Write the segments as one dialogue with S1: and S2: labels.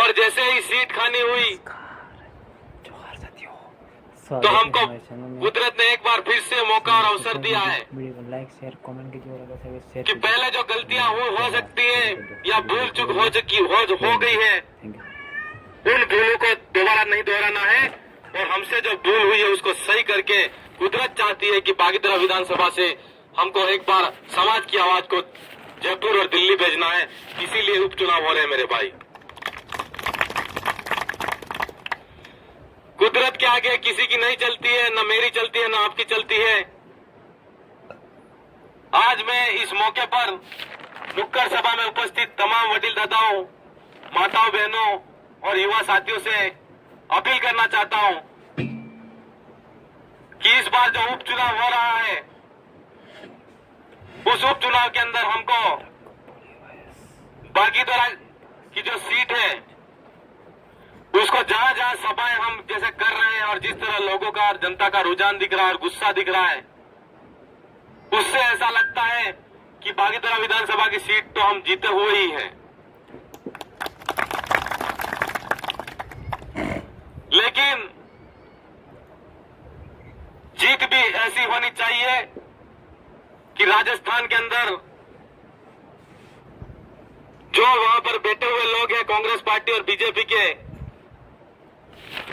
S1: और जैसे ही सीट खानी हुई तो हमको कुदरत ने एक बार फिर से मौका और अवसर दिया है
S2: लाइक शेयर कमेंट कीजिए
S1: कि पहले जो गलतियां हो सकती है या भूल चूक हो गई है, उन भूलों को दोबारा नहीं दोहराना है और हमसे जो भूल हुई है उसको सही करके कुदरत चाहती है कि बागीदरा विधानसभा से हमको एक बार समाज की आवाज को जयपुर और दिल्ली भेजना है। इसीलिए उपचुनाव हो रहे हैं मेरे भाई। कुदरत के आगे किसी की नहीं चलती है, न मेरी चलती है, न आपकी चलती है। आज मैं इस मौके पर नुक्कड़ सभा में उपस्थित तमाम वडील दादाओं, माताओं, बहनों और युवा साथियों से अपील करना चाहता हूं कि इस बार जो उपचुनाव हो रहा है उस उपचुनाव के अंदर हमको बागीदरा की जो सीट है उसको जहां जहां सभाएं हम जैसे कर रहे हैं और जिस तरह लोगों का और जनता का रुझान दिख रहा है और गुस्सा दिख रहा है, उससे ऐसा लगता है कि बागीदरा विधानसभा की सीट तो हम जीते हुए ही हैं। लेकिन जीत भी ऐसी होनी चाहिए कि राजस्थान के अंदर जो वहां पर बैठे हुए लोग हैं कांग्रेस पार्टी और बीजेपी के,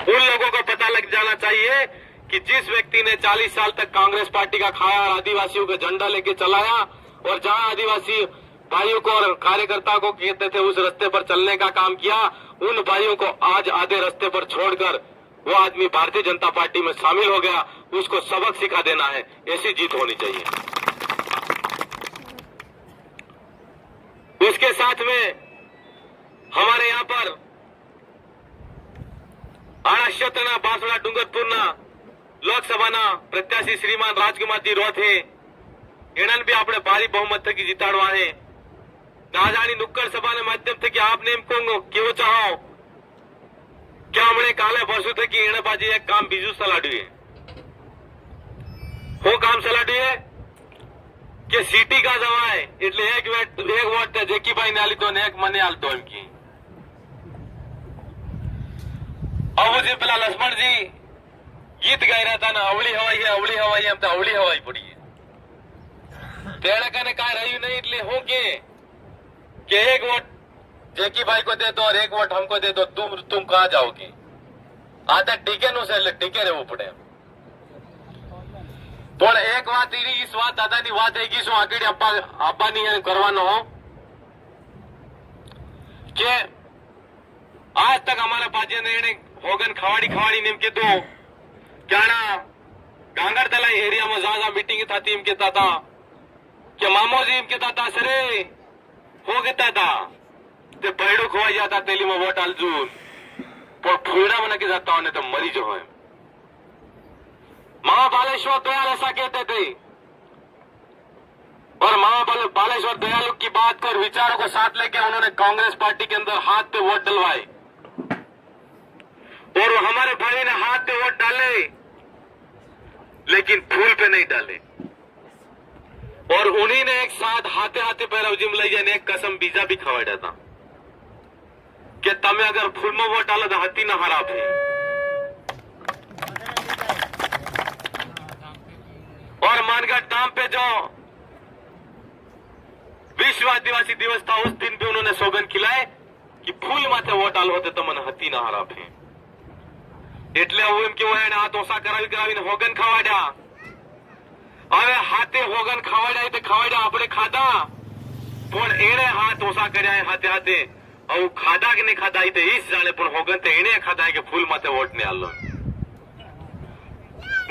S1: उन लोगों को पता लग जाना चाहिए कि जिस व्यक्ति ने 40 साल तक कांग्रेस पार्टी का खाया और आदिवासियों का झंडा लेके चलाया और जहां आदिवासी भाइयों को और कार्यकर्ताओं को कहते थे उस रास्ते पर चलने का काम किया, उन भाइयों को आज आधे रास्ते पर छोड़कर वो आदमी भारतीय जनता पार्टी में शामिल हो गया। उसको सबक सिखा देना है। ऐसी जीत होनी चाहिए। उसके साथ में हमारे यहाँ पर आना क्षेत्रना बांसवाड़ा डूंगरपुरना लोकसभाना प्रत्याशी श्रीमान राजकुमार जी रोथे एणन भी આપણે ભારી બહુમત થકી જીતાડવા છે। નાજાની નુક્કડ સભાના માધ્યમ થકી આપને એમ કહું કેવો ચાહો કે હમણે કાલે પરસુ થકી એણે પાછી એક કામ બીજું સલાડ્યું है। હું કામ સલાડ્યું है કે સિટી કા જવાય એટલે એક વોટ જેકીભાઈ ને આલી તો ને એક મને આલતો એમ की। अब जी पेला लक्ष्मण जी गीत गाई रहा था ना, अवली हवाई है अवली हवाई है, हम तो अवली हवाई पड़ी है। तेरे कने काय रही नहीं એટલે હું કે एक वोट जेकी भाई को दे दो और एक वोट हमको दे दो, तुम कहां जाओगी? आता टीके नु से એટલે ટીકે રહેવું પડે। પણ એક વાત ઈની इस વાત દાદાની વાત है कि શું આગળ આપવાની है કરવાનો કે आज तक हमारे पाजे ने होगन खवाड़ी ने कीधु क्या गांगरतला एरिया में जहां मीटिंग थी एम कहता था कि मामोजी एम कहता था सरे हो गता था ते बैडू खोवाई जाता तेली में वोट आलजून पर फूड़ा में नकी जाता होने तो मरी जो है। महाबालेश्वर दयाल ऐसा कहते थे और महाबालेश्वर दयालु की बात को और विचारों को साथ लेकर उन्होंने कांग्रेस पार्टी के अंदर हाथ पे वोट डलवाए और हमारे भाई ने हाथ पे वोट डाले लेकिन फूल पे नहीं डाले और उन्हीं ने एक साथ हाथे हाथे पैर जिम लई जाने एक कसम बीजा भी खवाड़ा था कि तमें अगर फूल में वोट डालो तो हती ना हरा थे। और मानगढ़ डाम पे जो विश्व आदिवासी दिवस था उस दिन भी उन्होंने सौगन खिलाए कि फूल माथे वोट डालो होते तो मन हती ना हरा थे। એટલે હું એમ કેવું એને હાથ ઓછા કરાવીને હોગન ખવાડ્યા। હવે હાથે હોગન ખવાડ્યા તો ખવાડ્યા આપણે ખાધા પણ એણે હાથ ઓછા કર્યા હાથે હાથે હવે ખાધા કે નહીં ખાધા એ તો ઈ જ જાણે પણ હોગન તો એણે ખાધા કે ફૂલ માથે વોટ ને આલો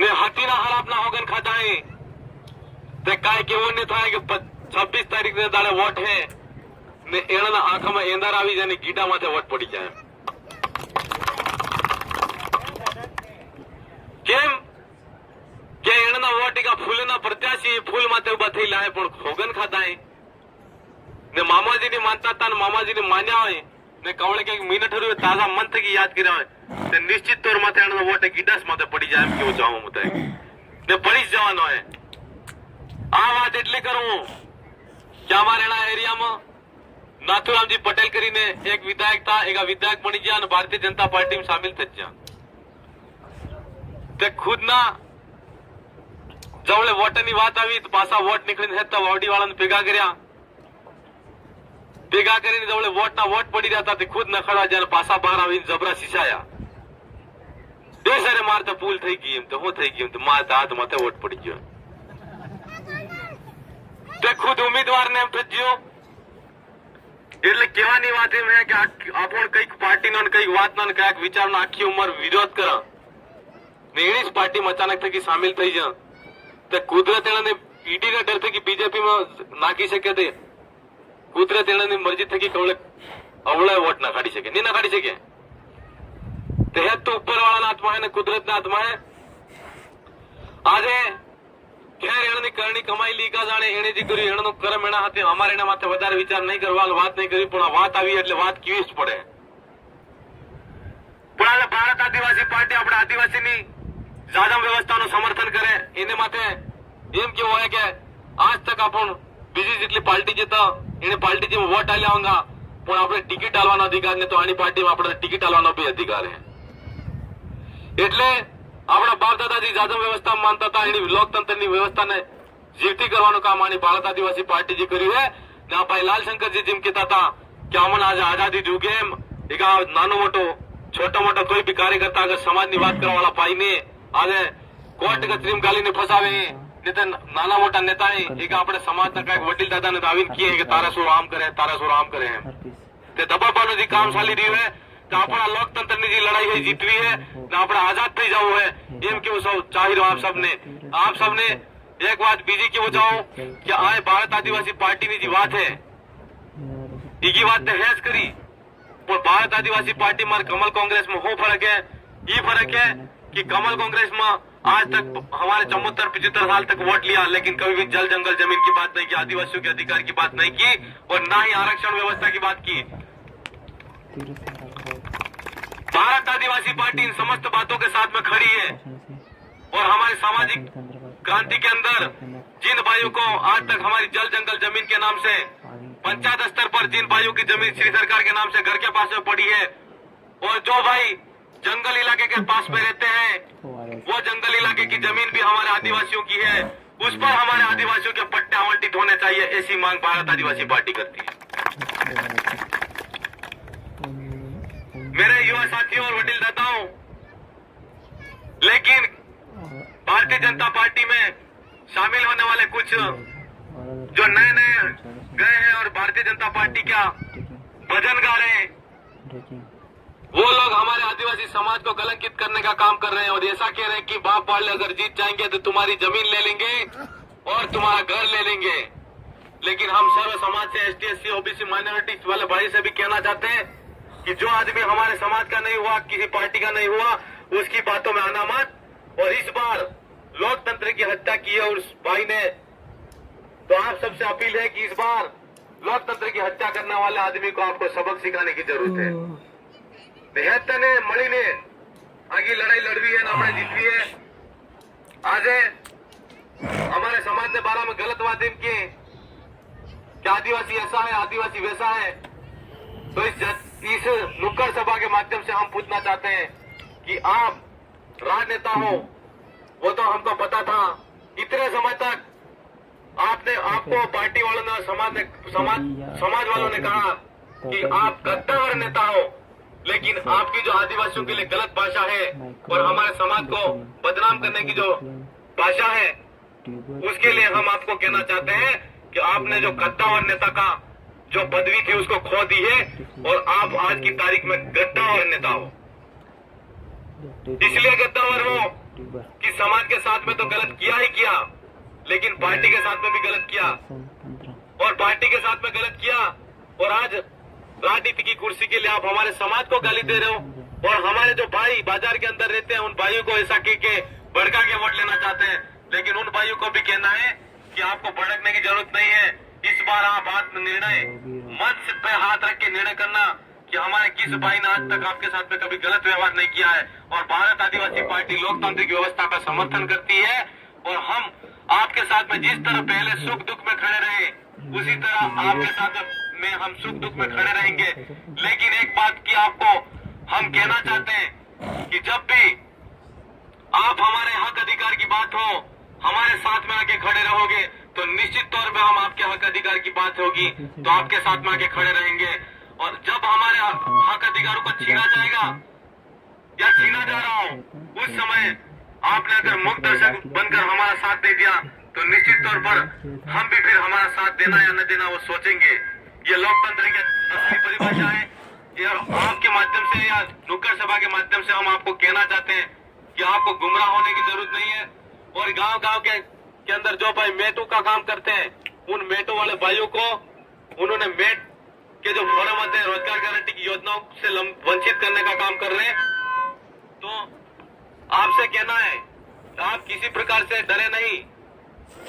S1: ને હાથીના હરાપના હોગન ખાધા હે તે કાંઈ કેવું નહીં થાય કે 26 તારીખને દાડે વોટ હે ને એના આંખમાં એંધાર આવી જાય ને ગીટા માથે વોટ પડી જાય। કેમ કે એના વોટિકા ફૂલના પ્રત્યાશી ફૂલ માથે ઉભા થઈ લાય પણ હોગન ખાતા હે ને મામાજીની માનતા હતા ને મામાજીની માન્યા હોય ને કવળે કઈક મિનિટ હરું તાજા મન થકી યાદ કર્યા હોય તે નિશ્ચિત તौर માથે એના વોટ ગીડાસ માથે પડી જાય એમ કેવું જાવું મતે ને પડી જ જવાનો હે। આ વાત એટલે કરું કે અમારા એના એરિયામાં નાથુરામજી પટેલ કરીને એક વિધાયક था एक વિધાયક બની ગયા અને ભારતીય જનતા પાર્ટીમાં સામેલ થઈ ગયા તે ખુદના જવળે વોટની વાત આવી તો પાછા વોટ નીકળીને હેતા વાવડીવાળાને ભેગા કર્યા ભેગા કરીને જવળે વોટના વોટ પડી રહ્યા હતા તે ખુદ નખડવા જ્યારે પાછા બહાર આવીને જબરા શીશાયા બે સારે મારતા ભૂલ થઈ ગઈ એમ તો હું થઈ ગયું તો મારતા હાથ માથે વોટ પડી ગયો તે ખુદ ઉમેદવારને એમ થયો એટલે કહેવાની વાત એમ હે કે આપણ કઈક પાર્ટીનો ને કઈક વાતનો ને કઈક વિચારનો આખી ઉંમર વિરોધ કરે ને એની જ પાર્ટીમાં અચાનક થકી સામેલ થઈ જાય તો કુદરત એણે ઈડીના ડર થકી બીજેપીમાં નાખી શકે તે કુદરત એણે મરજી થકી કવળે અવળે વોટ ના કાઢી શકે નહીં ના કાઢી શકે તે હે તો ઉપરવાળાના હાથમાં હે ને કુદરતના હાથમાં હે આજે ખેર એણે કરણી કમાઈ લીધા જાણે એણે જે કર્યું એનું કરમ એના હાથે અમારે એના માથે વધારે વિચાર નહીં કરવાનો વાત નહીં કરી પણ આ વાત આવી એટલે વાત કેવી જ પડે પણ આજે ભારત આદિવાસી પાર્ટી આપણે આદિવાસીની જાદમ વ્યવસ્થાનું સમર્થન કરે એને માથે એમ કેવું હોય કે આજ તક આપણ બીજી જેટલી પાર્ટી જતા એને પાર્ટી જેમ વોટ આલ્યા હોંગા પણ આપણે ટિકિટ આલવાનો અધિકાર ને તો આની પાર્ટીમાં આપણે ટિકિટ આલવાનો બી અધિકાર હે એટલે આપણા બાપ દાદાજી જાદવ વ્યવસ્થા માનતા હતા એની લોકતંત્રની વ્યવસ્થાને જીવતી કરવાનું કામ આની ભારત આદિવાસી પાર્ટી જે કર્યું है ને આ ભાઈ લાલશંકરજી જેમ કહેતા હતા કે અમને આજે આઝાદી જોગે એમ એક આ નાનો મોટો छोटो मोटो कोई भी कार्यकर्ता अगर समाज की बात करने वाला भाई ने आज कोर्ट कचरी में गाली ने फसावे नहीं तो नाना मोटा नेता है एक अपने समाज का एक वकील दादा ने दावीन किए कि तारा सो राम करे ते दबापानो जी काम चाली रही है तो अपना लोकतंत्र की लड़ाई है जीतवी है तो अपना आजाद थी जाओ है एम क्यों सब चाहिए आप सबने एक बात बीजी क्यों जाओ कि आए भारत आदिवासी पार्टी की जी बात है ये बात तो हैज करी और भारत आदिवासी पार्टी में कमल कांग्रेस में हो फर्क है ये फर्क है कि कमल कांग्रेस में आज तक हमारे 74-75 साल तक वोट लिया लेकिन कभी भी जल जंगल जमीन की बात नहीं की आदिवासियों के अधिकार की बात नहीं की और ना ही आरक्षण व्यवस्था की बात की भारत आदिवासी पार्टी इन समस्त बातों के साथ में खड़ी है और हमारे सामाजिक क्रांति के अंदर जिन भाइयों को आज तक हमारी जल जंगल जमीन के नाम से पंचायत स्तर पर जिन भाइयों की जमीन श्री सरकार के नाम से घर के पास में पड़ी है और जो भाई जंगल इलाके के पास में रहते हैं वो जंगल इलाके की जमीन भी हमारे आदिवासियों की है उस पर हमारे आदिवासियों के पट्टे आवंटित होने चाहिए ऐसी मांग भारत आदिवासी पार्टी करती है। मेरे युवा साथियों और वडील दाताओं लेकिन भारतीय जनता पार्टी में शामिल होने वाले कुछ जो नए गए हैं और भारतीय जनता पार्टी का भजन गा रहे हैं वो लोग हमारे आदिवासी समाज को कलंकित करने का काम कर रहे हैं और ऐसा कह रहे हैं कि बाप वाले अगर जीत जाएंगे तो तुम्हारी जमीन ले लेंगे और तुम्हारा घर ले लेंगे। लेकिन हम सर्व समाज से ST SC OBC माइनॉरिटी वाले भाई से भी कहना चाहते हैं कि जो आदमी हमारे समाज का नहीं हुआ किसी पार्टी का नहीं हुआ उसकी बातों में आना मत। और इस बार लोकतंत्र की हत्या की है उस भाई ने तो आप सबसे अपील है कि इस बार लोकतंत्र की हत्या करने वाले आदमी को आपको सबक सिखाने की जरूरत है। बेहतर ने मणि ने आगे लड़ाई लड़वी है ना हमने जीतवी है। आज हमारे समाज ने बारे में गलत बात की कि आदिवासी ऐसा है आदिवासी वैसा है तो इस नुक्कड़ सभा के माध्यम से हम पूछना चाहते हैं कि आप राजनेता हो वो तो हमको पता था इतने समय तक आपको पार्टी वालों ने समाज वालों ने कहा कि आप गद्दार नेता हो लेकिन आपकी जो आदिवासियों के लिए गलत भाषा है और हमारे समाज को बदनाम करने की जो भाषा है उसके लिए हम आपको कहना चाहते हैं कि आपने जो गद्दार नेता का जो पदवी थी उसको खो दी है और आप आज की तारीख में गद्दार नेता हो। इसलिए गद्दार हो कि समाज के साथ में तो गलत किया ही किया लेकिन पार्टी के साथ में भी गलत किया और पार्टी के साथ में गलत किया और आज राजनीति की कुर्सी के लिए आप हमारे समाज को गाली दे रहे हो और हमारे जो भाई बाजार के अंदर रहते हैं उन भाइयों को ऐसा के भड़का के वोट लेना चाहते हैं। लेकिन उन भाइयों को भी कहना है कि आपको भड़कने की जरूरत नहीं है। इस बार आप निर्णय मन पे हाथ रख के निर्णय करना कि हमारे किस भाई ने आज तक आपके साथ में कभी गलत व्यवहार नहीं किया है। और भारत आदिवासी पार्टी लोकतांत्रिक व्यवस्था का समर्थन करती है और हम आपके साथ में जिस तरह पहले सुख दुख में खड़े रहे उसी तरह आपके साथ में में हम सुख दुख में खड़े रहेंगे। लेकिन एक बात की आपको हम कहना चाहते हैं कि जब भी आप हमारे हक अधिकार की बात हो, हमारे साथ में आके खड़े रहोगे तो निश्चित तौर पे हम आपके हक अधिकार की बात होगी तो आपके साथ में आके खड़े रहेंगे। और जब हमारे हक अधिकारों को छीना जाएगा या छीना जा रहा हो, उस समय आपने अगर मुक्त दर्शक बनकर हमारा साथ दे दिया तो निश्चित तौर पर हम भी फिर हमारा साथ देना या न देना वो सोचेंगे। ये लोकतंत्र की असली परिभाषा है। ये आपके माध्यम से या नुक्कड़ सभा के माध्यम से हम आपको कहना चाहते हैं कि आपको गुमराह होने की जरूरत नहीं है। और गांव-गांव के अंदर जो भाई मेटू का काम करते हैं, उन मेटू वाले भाइयों को उन्होंने मेट के जो फोरम आते हैं रोजगार गारंटी की योजनाओं से वंचित करने का काम कर रहे हैं। तो आपसे कहना है आप किसी प्रकार से डरे नहीं।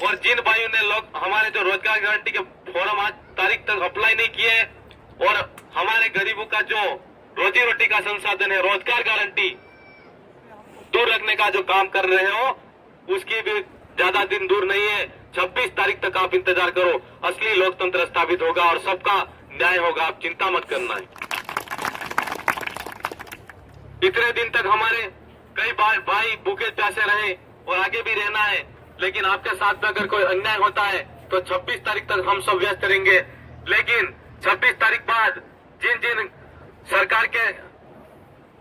S1: और जिन भाइयों ने लोग हमारे जो रोजगार गारंटी के फॉर्म आज तारीख तक अप्लाई नहीं किए और हमारे गरीबों का जो रोजी रोटी का संसाधन है, रोजगार गारंटी दूर रखने का जो काम कर रहे हो, उसकी भी ज्यादा दिन दूर नहीं है। 26 तारीख तक आप इंतजार करो, असली लोकतंत्र स्थापित होगा और सबका न्याय होगा। आप चिंता मत करना है। इतने दिन तक हमारे कई भाई भूखे प्यासे रहे और आगे भी रहना है, लेकिन आपके साथ में अगर कोई अन्याय होता है तो 26 तारीख तक हम सब व्यस्त रहेंगे। लेकिन 26 तारीख बाद जिन जिन सरकार के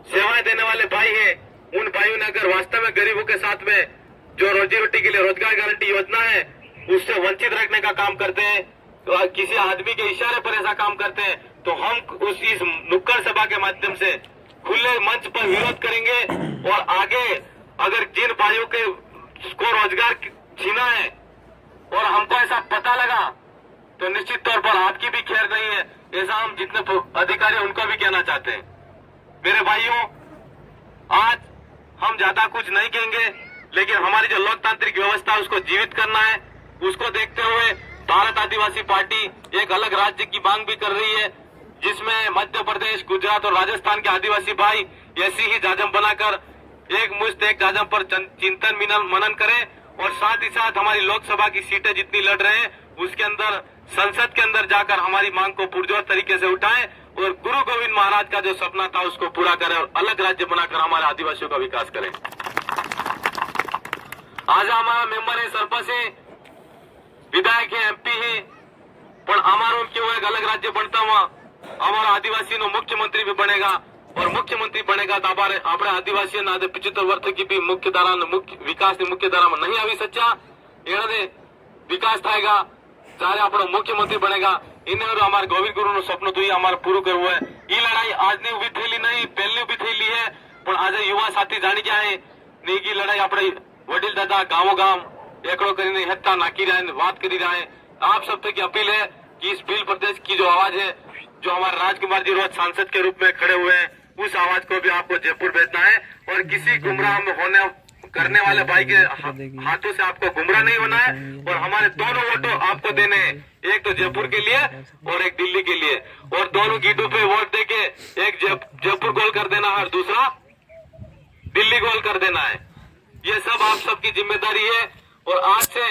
S1: सेवाएं देने वाले भाई हैं, उन भाइयों ने अगर वास्तव में गरीबों के साथ में जो रोजी रोटी के लिए रोजगार गारंटी योजना है उससे वंचित रखने का काम करते हैं, तो किसी आदमी के इशारे पर ऐसा काम करते हैं, तो हम इस नुक्कड़ सभा के माध्यम से खुले मंच पर विरोध करेंगे। और आगे अगर जिन भाइयों के को रोजगार छीना है और हमको ऐसा पता लगा तो निश्चित तौर पर आपकी भी खैर नहीं है। ऐसा हम जितने अधिकारी हैं उनको भी कहना चाहते हैं। मेरे भाइयों, आज हम ज्यादा कुछ नहीं कहेंगे, लेकिन हमारी जो लोकतांत्रिक व्यवस्था है उसको जीवित करना है। उसको देखते हुए भारत आदिवासी पार्टी एक अलग राज्य की मांग भी कर रही है, जिसमें मध्य प्रदेश, गुजरात और राजस्थान के आदिवासी भाई ऐसी ही जाजम बनाकर एक मुश्त एक जाजम पर चिंतन मनन करें और साथ ही साथ हमारी लोकसभा की सीटें जितनी लड़ रहे हैं उसके अंदर संसद के अंदर जाकर हमारी मांग को पुरजोर तरीके से उठाएं और गुरु गोविंद महाराज का जो सपना था उसको पूरा करें और अलग राज्य बनाकर हमारे आदिवासियों का विकास करें। आज हमारा मेंबर है, सरपंच है, विधायक है, एमपी है, पर અમારું કેવું એક અલગ રાજ્ય બનતામાં અમારા આદિવાસીનો મુખ્યમંત્રી भी बनेगा और मुख्यमंत्री बनेगा तो આપણે આદિવાસીઓના 75 વર્ષથી બી મુખ્ય ધારા મુખ્ય વિકાસની મુખ્ય ધારામાં નહીં આવી સચ્યા એને વિકાસ થાયगा જ્યારે આપણો મુખ્યમંત્રી બનેगा। એને અમારા ગોવિંદ ગુરુનું સપનું તો અમારે પૂરું કરવું है। ये लड़ाई આજની ઉભી થયેલી નહીં, પહેલી ઉભી થયેલી है, પણ આજે युवा साथी જાણી ગયા है ને की लड़ाई આપણે વડીલ દાદા ગામો ગામ એકડો કરીને હેતા નાખી રહ્યા है, बात કરી રહ્યા है। आप सब तक अपील है कि इस भील प्रदेश की जो आवाज है, जो हमारे राजकुमार जी रोज सांसद के रूप में खड़े हुए हैं, उस आवाज को भी आपको जयपुर भेजना है और किसी गुमराह में होने करने वाले भाई के हाथों से आपको गुमराह नहीं होना है। और हमारे दोनों वोटों आपको देने हैं, एक तो जयपुर के लिए और एक दिल्ली के लिए, और दोनों गीटों पे वोट देके एक जयपुर गोल कर देना है और दूसरा दिल्ली गोल कर देना है। ये सब आप सबकी जिम्मेदारी है। और आज से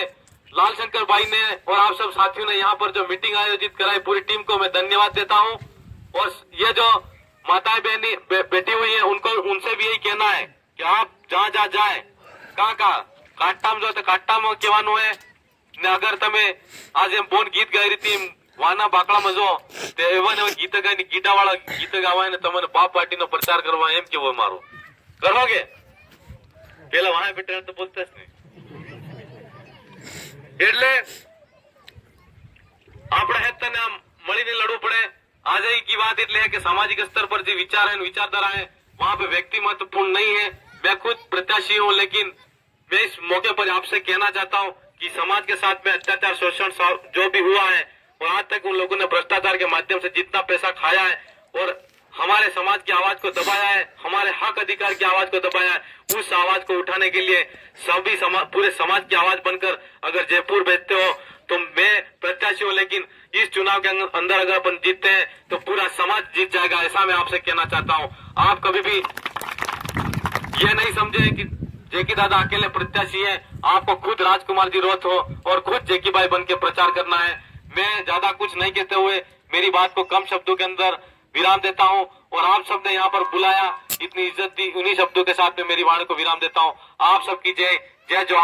S1: लाल शंकर भाई ने और आप सब साथियों ने यहाँ पर जो मीटिंग आयोजित कराई, पूरी टीम को मैं धन्यवाद देता हूँ। और ये जो माताएं बहनी बैठी हुई हैं उनको उनसे भी यही कहना है कि आप जहाँ जहाँ जाए कहाँ काट्टाम जो काट्टाम कहेવાનું है ने अगर तमे आज एम बोन गीत गाई रही वाना बाकड़ा जो एवं गीत गाई गीटा वाला गीत गावा ने तमने बाप पार्टी नो प्रचार करवा एम केवो मारो करोगे पेला वहां बेटे तो बोलते नहीं। એટલે આપણે હેતને આમ મળીને લડવું પડે। आज की बात એટલે है कि सामाजिक स्तर पर जो विचार है, विचारधारा है, वहाँ पे व्यक्ति महत्वपूर्ण नहीं है। मैं खुद प्रत्याशी हूँ, लेकिन मैं इस मौके पर आपसे कहना चाहता हूँ कि समाज के साथ में अत्याचार शोषण जो भी हुआ है और आज तक उन लोगों ने भ्रष्टाचार के माध्यम से जितना पैसा खाया है और हमारे समाज की आवाज को दबाया है, हमारे हक अधिकार की आवाज को दबाया है, उस आवाज को उठाने के लिए सभी पूरे समाज की आवाज बनकर अगर जयपुर भेजते हो तो मैं प्रत्याशी हूँ। लेकिन इस चुनाव के अंदर अगर अपन जीतते हैं तो पूरा समाज जीत जाएगा, ऐसा मैं आपसे कहना चाहता हूँ। आप कभी भी ये नहीं समझे कि जेकी दादा अकेले प्रत्याशी है, आपको खुद राजकुमार जी रोथ हो और खुद जेकी भाई बन के प्रचार करना है। मैं ज्यादा कुछ नहीं कहते हुए मेरी बात को कम शब्दों के अंदर विराम देता हूं और आप सबने यहाँ पर बुलाया, इतनी इज्जत दी, उन्हीं शब्दों के साथ में मेरी वाणी को विराम देता हूं। आप सबकी जय जय जवान।